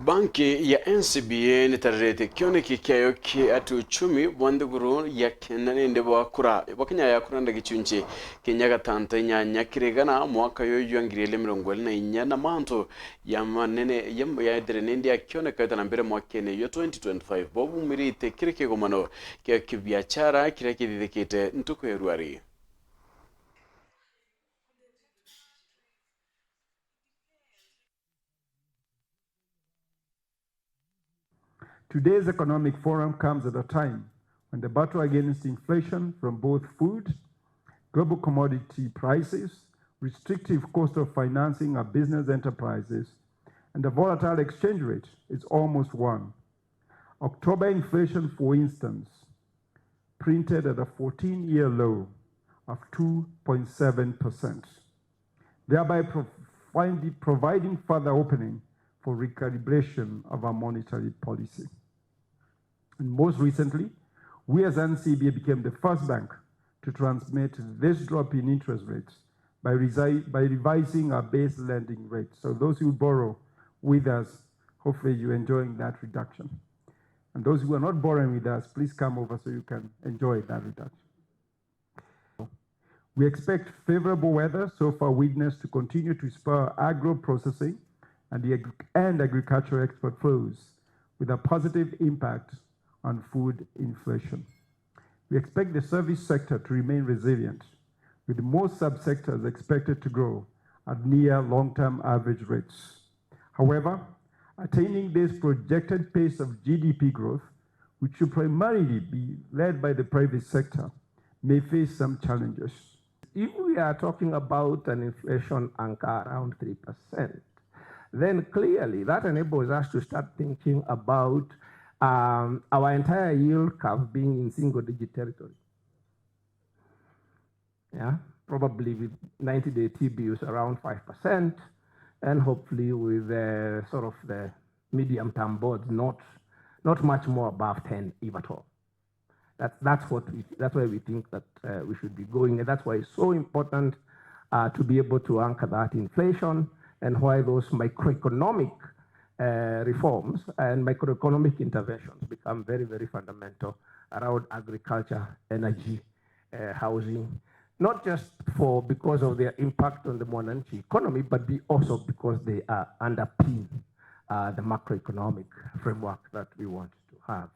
Banki ya Ncba ni tarete kione kikayo ki atu uchumi bwanduguru ya kenani nde BUGAKURA wakenya ya kuranda gichunche kenyaga tante nya kirigana mwaka yo yuangirele mirongweli na inyana manto ya manene ya drenendi ya kione kaita na mbere mwakene yo 2025 bobu mirite kire KIGOMANO kia kibiachara kire kididikite ntuko Februari. Today's economic forum comes at a time when the battle against inflation from both food, global commodity prices, restrictive cost of financing our business enterprises, and the volatile exchange rate is almost won. October inflation, for instance, printed at a 14-year low of 2.7%, thereby providing further opening for recalibration of our monetary policy. And most recently, we as Ncba became the first bank to transmit this drop in interest rates by revising our base lending rate. So those who borrow with us, hopefully you're enjoying that reduction. And those who are not borrowing with us, please come over so you can enjoy that reduction. We expect favorable weather so far witnessed to continue to spur agro-processing and agricultural export flows with a positive impact on food inflation. We expect the service sector to remain resilient, with most subsectors expected to grow at near long-term average rates. However, attaining this projected pace of GDP growth, which should primarily be led by the private sector, may face some challenges. If we are talking about an inflation anchor around 3%, then clearly that enables us to start thinking about our entire yield curve being in single-digit territory. Yeah, probably with 90-day T-bills around 5%, and hopefully with sort of the medium-term bonds not much more above 10, if at all. That's where we think that we should be going, and that's why it's so important to be able to anchor that inflation, and why those microeconomic reforms and microeconomic interventions become very, very fundamental around agriculture, energy, housing, not just because of their impact on the monetary economy, but also because they underpin the macroeconomic framework that we want to have.